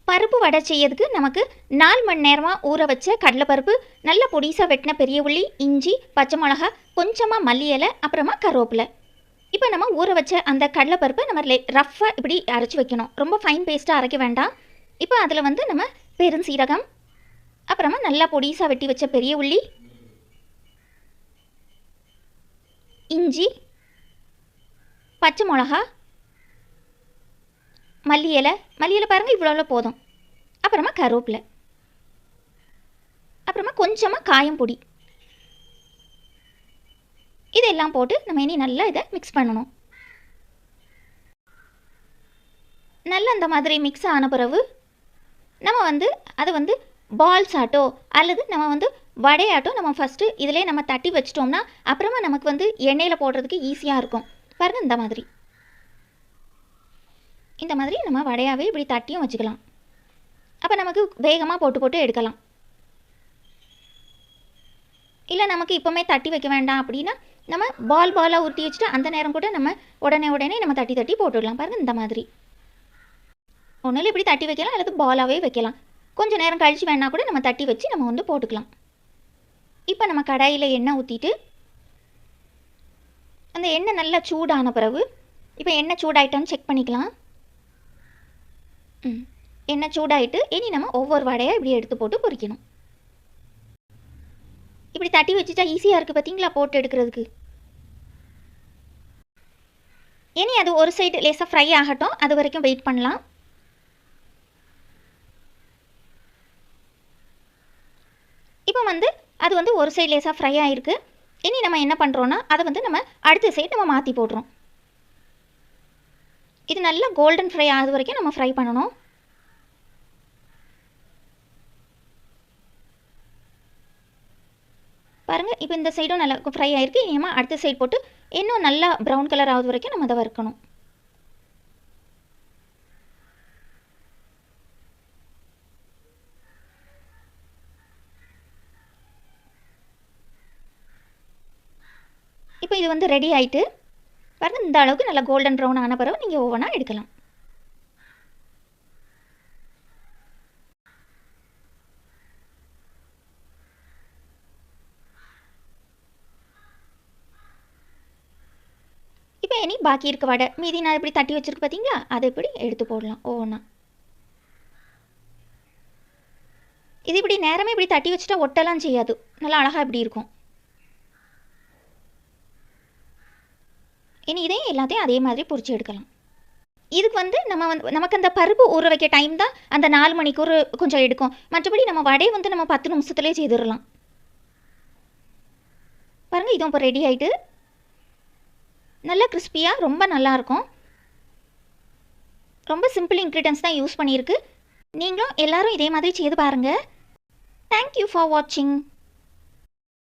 பருப்பு வடை செய்யறதுக்கு நமக்கு 4 மணி நேரமாக ஊற வச்ச கடலைப்பருப்பு, நல்ல பொடிசாக வெட்டின பெரிய உள்ளி, இஞ்சி, பச்சை மிளகா, கொஞ்சமாக மல்லி இலை, அப்புறமா கருவேப்பிலை. இப்போ நம்ம ஊற வச்ச அந்த கடலைப்பருப்பை நம்ம ரஃப்பாக இப்படி அரைச்சி வைக்கணும். ரொம்ப ஃபைன் பேஸ்ட்டாக அரைக்க வேண்டாம். இப்போ அதில் வந்து நம்ம பெருஞ்சீரகம், அப்புறமா நல்லா பொடிசாக வெட்டி வச்ச பெரிய உள்ளி, இஞ்சி, பச்சை மிளகா, மல்லி இலை பாருங்கள் இவ்வளோ போதும். அப்புறமா கருவேப்பிலை, அப்புறமா கொஞ்சமாக காயம் பொடி, இதெல்லாம் போட்டு நம்ம இனி நல்லா இதை மிக்ஸ் பண்ணணும். நல்லா அந்த மாதிரி மிக்ஸ் ஆன பிறகு நம்ம வந்து அதை வந்து பால்ஸ் ஆட்டோ அல்லது நம்ம வந்து வடையாட்டோ நம்ம ஃபஸ்ட்டு இதிலே நம்ம தட்டி வச்சிட்டோம்னா அப்புறமா நமக்கு வந்து எண்ணெயில் போடுறதுக்கு ஈஸியாக இருக்கும். பாருங்கள் இந்த மாதிரி நம்ம வடையாகவே இப்படி தட்டியும் வச்சுக்கலாம். அப்போ நமக்கு வேகமாக போட்டு எடுக்கலாம். இல்லை நமக்கு இப்போவுமே தட்டி வைக்க வேண்டாம் அப்படின்னா நம்ம பாலாக உருட்டி வச்சுட்டு அந்த நேரம் கூட நம்ம உடனே நம்ம தட்டி போட்டுடலாம். பாருங்கள் இந்த மாதிரி ஒன்றில் இப்படி தட்டி வைக்கலாம் அல்லது பாலாகவே வைக்கலாம். கொஞ்சம் நேரம் கழித்து வேணா கூட நம்ம தட்டி வச்சு நம்ம வந்து போட்டுக்கலாம். இப்போ நம்ம கடாயில் எண்ணெய் ஊற்றிட்டு அந்த எண்ணெய் நல்லா சூடான பிறகு இப்போ எண்ணெய் சூடாயிட்டான்னு செக் பண்ணிக்கலாம். எண்ணெய் சூடாயிட்டு இனி நம்ம ஒவ்வொரு வடையாக இப்படி எடுத்து போட்டு பொரிக்கணும். இப்படி தட்டி வச்சுட்டா ஈஸியாக இருக்குது பார்த்தீங்களா போட்டு எடுக்கிறதுக்கு. இனி அது ஒரு சைடு லேசாக ஃப்ரை ஆகட்டும், அது வரைக்கும் வெயிட் பண்ணலாம். இப்போ வந்து அது வந்து ஒரு சைடு லேசாக ஃப்ரை ஆகிருக்கு. இனி நம்ம என்ன பண்ணுறோன்னா அதை வந்து நம்ம அடுத்த சைடு நம்ம மாற்றி போடுறோம். இது நல்லா கோல்டன் ஃப்ரை ஆகுது வரைக்கும் நம்ம ஃப்ரை பண்ணணும். பாருங்கள் இப்போ இந்த சைடும் நல்லா ஃப்ரை ஆகிருக்கு. இனி நம்ம அடுத்த சைடு போட்டு இன்னும் நல்லா ப்ரௌன் கலர் ஆகுது வரைக்கும் நம்ம அதை வறுக்கணும். இப்போ இது வந்து ரெடி ஆகிட்டு பாருங்கள் இந்த அளவுக்கு நல்லா கோல்டன் ப்ரௌன் ஆன பிறகு நீங்கள் ஓவனாக எடுக்கலாம். இப்போ இனி பாக்கி இருக்க வடை மீதி நான் இப்படி தட்டி வச்சுருக்கு பார்த்தீங்களா, அதை இப்படி எடுத்து போடலாம் ஓவனா. இது இப்படி நேரமே இப்படி தட்டி வச்சுட்டா ஒட்டெல்லாம் செய்யாது, நல்லா அழகாக இப்படி இருக்கும். இனி இதையும் எல்லாத்தையும் அதே மாதிரி பொரிச்சு எடுக்கலாம். இதுக்கு வந்து நமக்கு அந்த பருப்பு ஊற வைக்க டைம் தான் அந்த 4 மணிக்கு கொஞ்சம் எடுக்கும். மற்றபடி நம்ம வடையை வந்து நம்ம 10 நிமிஷத்துலேயே செய்துடலாம். பாருங்கள் இதுவும் இப்போ ரெடி ஆகிட்டு நல்லா கிறிஸ்பியாக ரொம்ப நல்லாயிருக்கும். ரொம்ப சிம்பிள் இன்க்ரீடியன்ஸ் தான் யூஸ் பண்ணியிருக்கு. நீங்களும் எல்லோரும் இதே மாதிரி செய்து பாருங்கள். தேங்க்யூ ஃபார் வாட்சிங்.